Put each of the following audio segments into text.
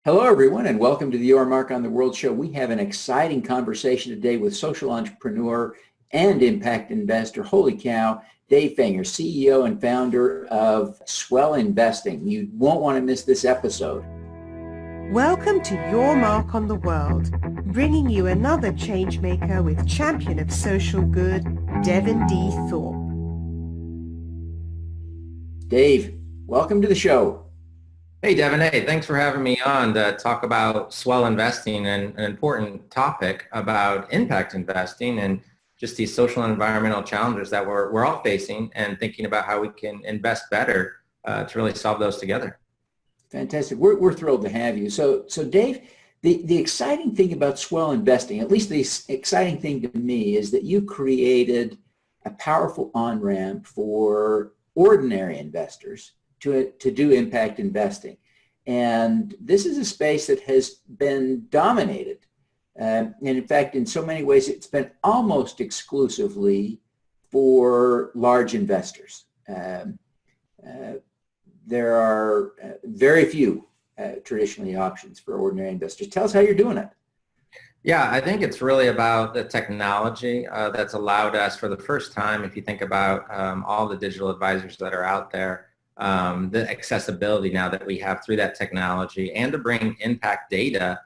Hello, everyone, and welcome to the Your Mark on the World show. We have an exciting conversation today with social entrepreneur and impact investor, holy cow, Dave Fanger, CEO and founder of Swell Investing. You won't want to miss this episode. Welcome to Your Mark on the World, bringing you another change maker with champion of social good, Devin D. Thorpe. Dave, welcome to the show. Hey, Devin. Hey, thanks for having me on to talk about Swell Investing and an important topic about impact investing and just these social and environmental challenges that we're all facing and thinking about how we can invest better to really solve those together. Fantastic. We're thrilled to have you. So Dave, the exciting thing about Swell Investing, at least the exciting thing to me, is that you created a powerful on-ramp for ordinary investors to do impact investing. And this is a space that has been dominated. And in fact, in so many ways, it's been almost exclusively for large investors. There are very few traditionally options for ordinary investors. Tell us how you're doing it. Yeah, I think it's really about the technology that's allowed us for the first time, if you think about all the digital advisors that are out there, the accessibility now that we have through that technology and to bring impact data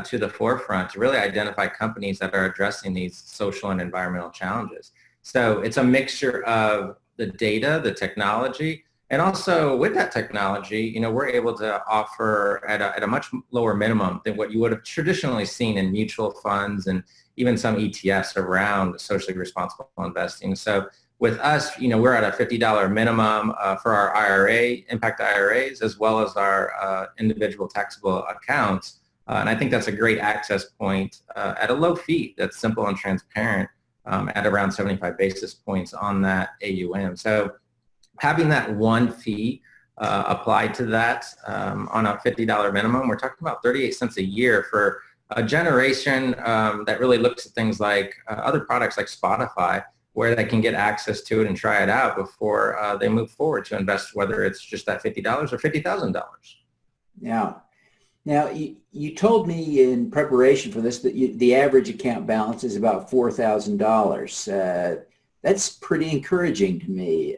to the forefront to really identify companies that are addressing these social and environmental challenges. So it's a mixture of the data, the technology, and also with that technology, we're able to offer at a much lower minimum than what you would have traditionally seen in mutual funds and even some ETFs around socially responsible investing. So with us, we're at a $50 minimum for our IRA, impact IRAs, as well as our individual taxable accounts. And I think that's a great access point at a low fee that's simple and transparent at around 75 basis points on that AUM. So having that one fee applied to that on a $50 minimum, we're talking about 38 cents a year for a generation that really looks at things like other products like Spotify, where they can get access to it and try it out before they move forward to invest, whether it's just that $50 or $50,000. Yeah. Now, you told me in preparation for this that the average account balance is about $4,000. That's pretty encouraging to me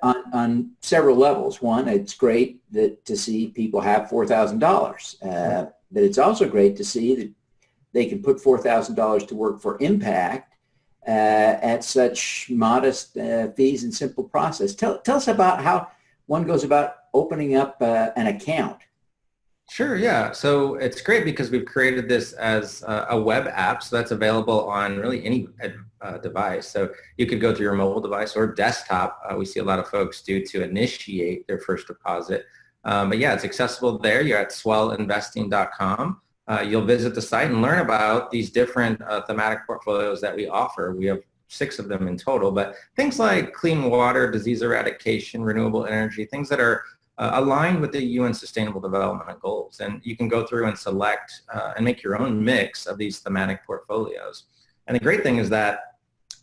on several levels. One, it's great to see people have $4,000, but it's also great to see that they can put $4,000 to work for impact at such modest fees and simple process. Tell us about how one goes about opening up an account. Sure, yeah. So it's great because we've created this as a web app, so that's available on really any device. So you could go through your mobile device or desktop. We see a lot of folks do to initiate their first deposit. But yeah, it's accessible there. You're at swellinvesting.com. You'll visit the site and learn about these different thematic portfolios that we offer. We have 6 of them in total, but things like clean water, disease eradication, renewable energy, things that are aligned with the UN Sustainable Development Goals. And you can go through and select and make your own mix of these thematic portfolios. And the great thing is that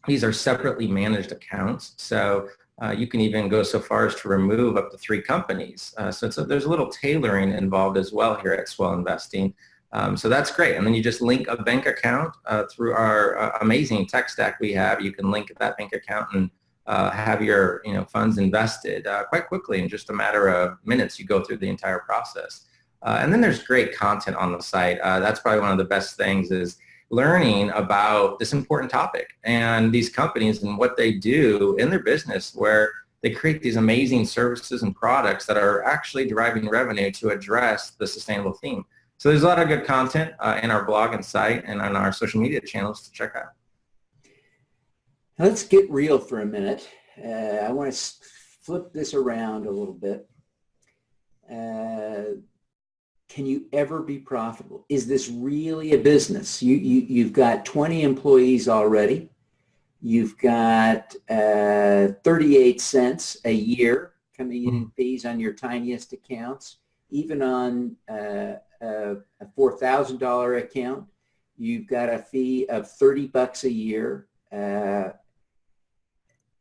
these are separately managed accounts. So you can even go so far as to remove up to 3 companies. So there's a little tailoring involved as well here at Swell Investing. So that's great. And then you just link a bank account through our amazing tech stack we have. You can link that bank account and have your funds invested quite quickly. In just a matter of minutes, you go through the entire process. And then there's great content on the site. That's probably one of the best things is learning about this important topic and these companies and what they do in their business, where they create these amazing services and products that are actually deriving revenue to address the sustainable theme. So there's a lot of good content in our blog and site and on our social media channels to check out. Let's get real for a minute. I want to flip this around a little bit. Can you ever be profitable? Is this really a business? You've got 20 employees already. You've got 38 cents a year coming in fees on your tiniest accounts. Even on a $4,000 account, you've got a fee of $30 a year.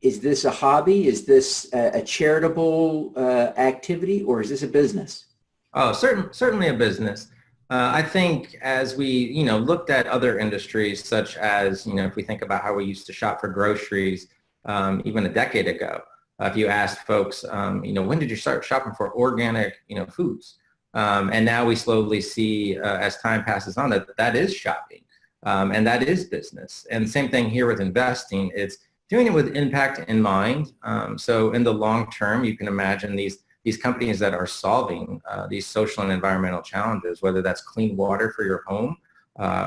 Is this a hobby? Is this a charitable activity, or is this a business? Oh, certainly a business. I think as we, looked at other industries, such as, if we think about how we used to shop for groceries, even a decade ago, if you asked folks, when did you start shopping for organic, foods? And now we slowly see, as time passes on, that is shopping, and that is business. And same thing here with investing. It's doing it with impact in mind. So in the long term, you can imagine these companies that are solving these social and environmental challenges, whether that's clean water for your home,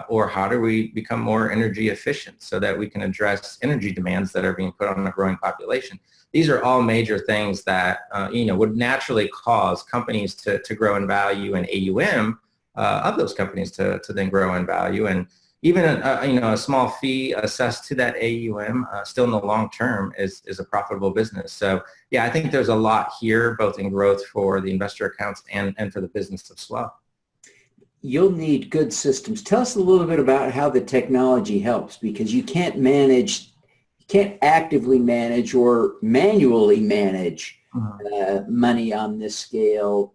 or how do we become more energy efficient so that we can address energy demands that are being put on a growing population. These are all major things that would naturally cause companies to grow in value, and AUM of those companies to then grow in value. And even a small fee assessed to that AUM still in the long term is a profitable business. So yeah, I think there's a lot here, both in growth for the investor accounts and for the business of Swell. You'll need good systems. Tell us a little bit about how the technology helps, because you can't actively manage or manually manage money on this scale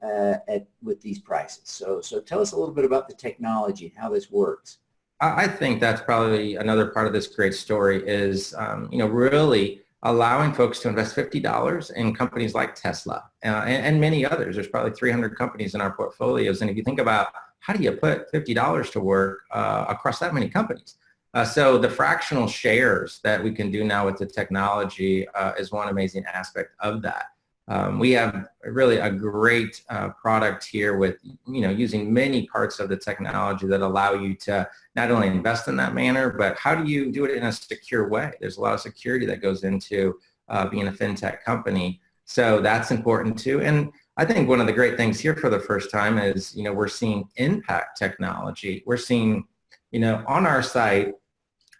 with these prices. So tell us a little bit about the technology and how this works. I think that's probably another part of this great story is, really allowing folks to invest $50 in companies like Tesla and many others. There's probably 300 companies in our portfolios. And if you think about how do you put $50 to work across that many companies? So the fractional shares that we can do now with the technology is one amazing aspect of that. We have really a great product here with, using many parts of the technology that allow you to not only invest in that manner, but how do you do it in a secure way? There's a lot of security that goes into being a fintech company. So that's important too. And I think one of the great things here for the first time is, we're seeing impact technology. We're seeing, on our site,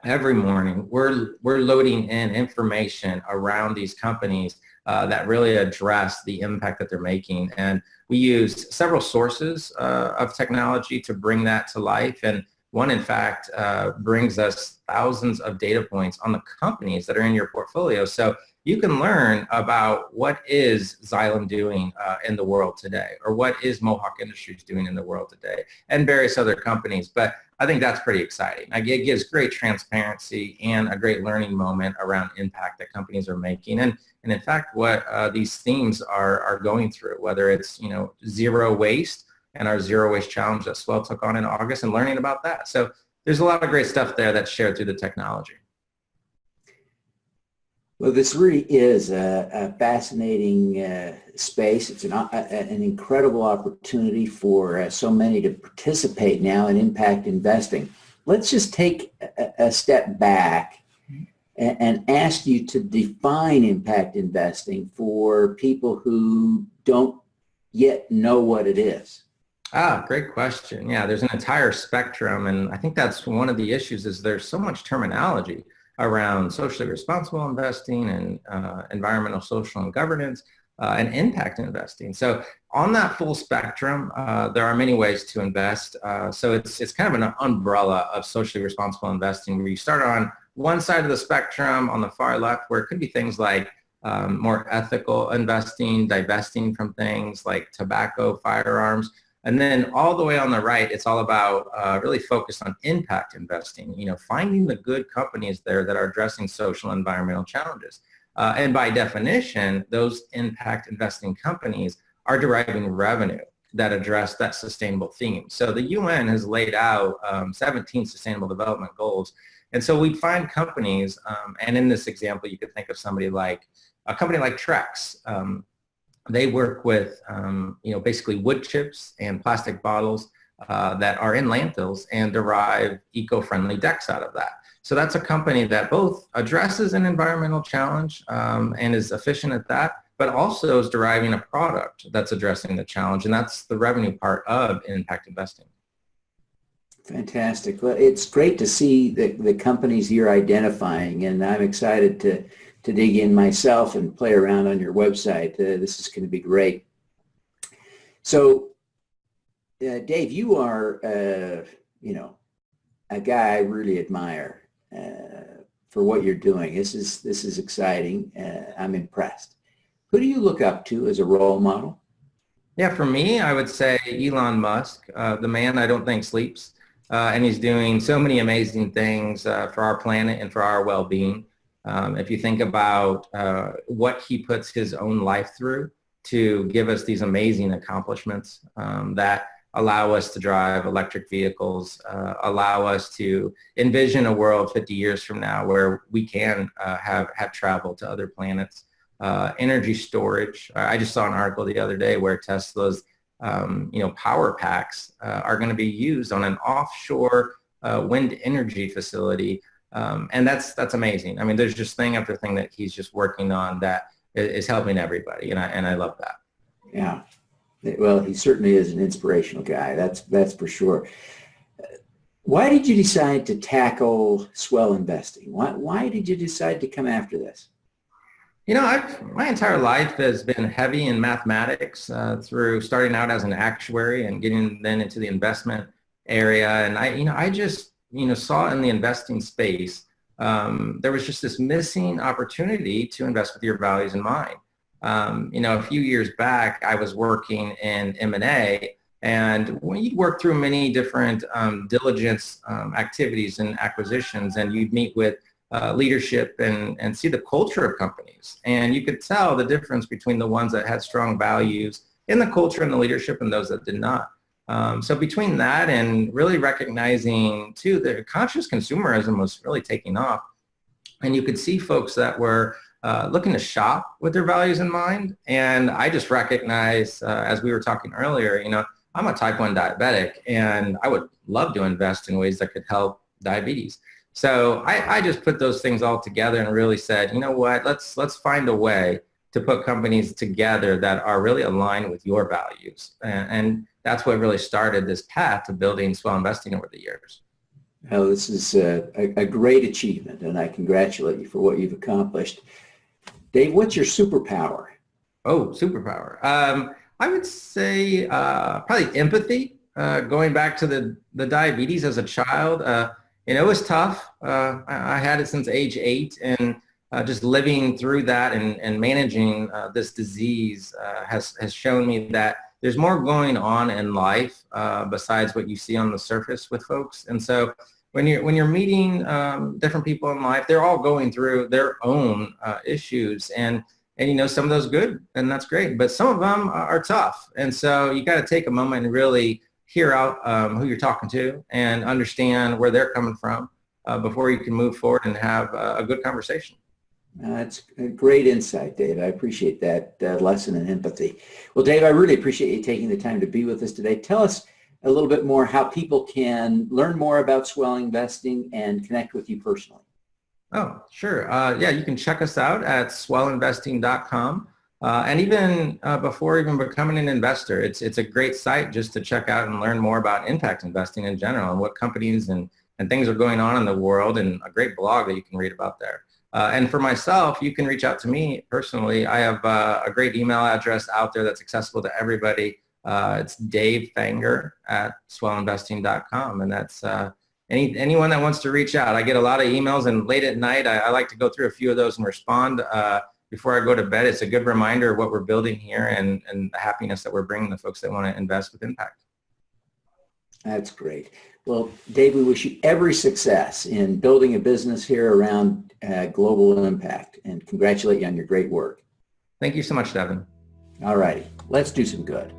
every morning, we're loading in information around these companies that really address the impact that they're making. And we use several sources of technology to bring that to life. And one, in fact, brings us thousands of data points on the companies that are in your portfolio. So you can learn about what is Xylem doing in the world today, or what is Mohawk Industries doing in the world today, and various other companies. But I think that's pretty exciting. It gives great transparency and a great learning moment around impact that companies are making. And in fact, what these themes are going through, whether it's, zero waste and our zero waste challenge that Swell took on in August, and learning about that. So there's a lot of great stuff there that's shared through the technology. Well, this really is a fascinating space. It's an incredible opportunity for so many to participate now in impact investing. Let's just take a step back and ask you to define impact investing for people who don't yet know what it is. Great question. Yeah, there's an entire spectrum, and I think that's one of the issues is there's so much terminology around socially responsible investing and environmental, social, and governance, and impact investing. So on that full spectrum, there are many ways to invest. So it's kind of an umbrella of socially responsible investing, where you start on one side of the spectrum on the far left, where it could be things like more ethical investing, divesting from things like tobacco, firearms. And then all the way on the right, it's all about really focused on impact investing, finding the good companies there that are addressing social and environmental challenges. And by definition, those impact investing companies are deriving revenue that address that sustainable theme. So the UN has laid out 17 sustainable development goals. And so we find companies, and in this example, you could think of somebody like a company like Trex. They work with, basically wood chips and plastic bottles that are in landfills and derive eco-friendly decks out of that. So that's a company that both addresses an environmental challenge and is efficient at that, but also is deriving a product that's addressing the challenge. And that's the revenue part of impact investing. Fantastic. Well, it's great to see the companies you're identifying, and I'm excited to dig in myself and play around on your website. This is going to be great. So, Dave, you are, a guy I really admire for what you're doing. This is exciting. I'm impressed. Who do you look up to as a role model? Yeah, for me, I would say Elon Musk, the man I don't think sleeps, and he's doing so many amazing things for our planet and for our well-being. If you think about what he puts his own life through to give us these amazing accomplishments that allow us to drive electric vehicles, allow us to envision a world 50 years from now where we can have travel to other planets. Energy storage. I just saw an article the other day where Tesla's power packs are going to be used on an offshore wind energy facility. And that's amazing. I mean, there's just thing after thing that he's just working on that is helping everybody. And I love that. Yeah. Well, he certainly is an inspirational guy. That's for sure. Why did you decide to tackle Swell Investing? Why did you decide to come after this? My entire life has been heavy in mathematics through starting out as an actuary and getting then into the investment area. And I just, saw in the investing space, there was just this missing opportunity to invest with your values in mind. A few years back, I was working in M&A, and when you work through many different diligence activities and acquisitions, and you'd meet with leadership and see the culture of companies. And you could tell the difference between the ones that had strong values in the culture and the leadership and those that did not. So between that and really recognizing too, the conscious consumerism was really taking off. And you could see folks that were looking to shop with their values in mind. And I just recognized, as we were talking earlier, I'm a type 1 diabetic, and I would love to invest in ways that could help diabetes. So I just put those things all together and really said, you know what, let's find a way to put companies together that are really aligned with your values. And that's what really started this path to building Swell Investing over the years. Well, this is a great achievement, and I congratulate you for what you've accomplished. Dave, what's your superpower? Oh, superpower. I would say probably empathy. Going back to the diabetes as a child, it was tough. I had it since age 8, and just living through that and managing this disease has shown me that there's more going on in life besides what you see on the surface with folks. And so when you're meeting different people in life, they're all going through their own issues, and some of those good, and that's great, but some of them are tough. And so you got to take a moment and really hear out who you're talking to and understand where they're coming from before you can move forward and have a good conversation. That's a great insight, Dave. I appreciate that lesson in empathy. Well, Dave, I really appreciate you taking the time to be with us today. Tell us a little bit more how people can learn more about Swell Investing and connect with you personally. Oh, sure. You can check us out at swellinvesting.com. And even before even becoming an investor, it's a great site just to check out and learn more about impact investing in general and what companies and things are going on in the world, and a great blog that you can read about there. And for myself, you can reach out to me personally. I have a great email address out there that's accessible to everybody. It's Dave Fanger at swellinvesting.com. And that's anyone that wants to reach out. I get a lot of emails, and late at night, I like to go through a few of those and respond before I go to bed. It's a good reminder of what we're building here and the happiness that we're bringing the folks that want to invest with impact. That's great. Well, Dave, we wish you every success in building a business here around global impact, and congratulate you on your great work. Thank you so much, Devin. All righty. Let's do some good.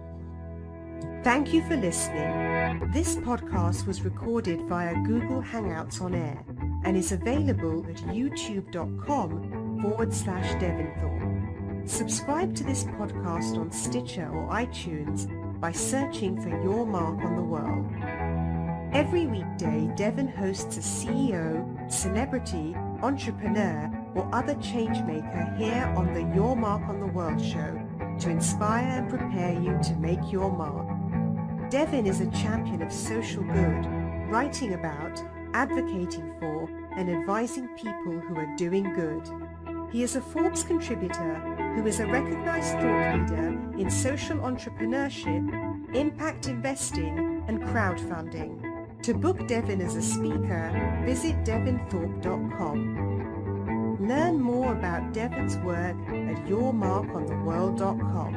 Thank you for listening. This podcast was recorded via Google Hangouts on Air and is available at youtube.com/Devin Thorpe. Subscribe to this podcast on Stitcher or iTunes by searching for Your Mark on the World. Every weekday, Devin hosts a CEO, celebrity, entrepreneur, or other changemaker here on the Your Mark on the World show to inspire and prepare you to make your mark. Devin is a champion of social good, writing about, advocating for, and advising people who are doing good. He is a Forbes contributor who is a recognized thought leader in social entrepreneurship, impact investing, and crowdfunding. To book Devin as a speaker, visit devinthorpe.com. Learn more about Devin's work at yourmarkontheworld.com.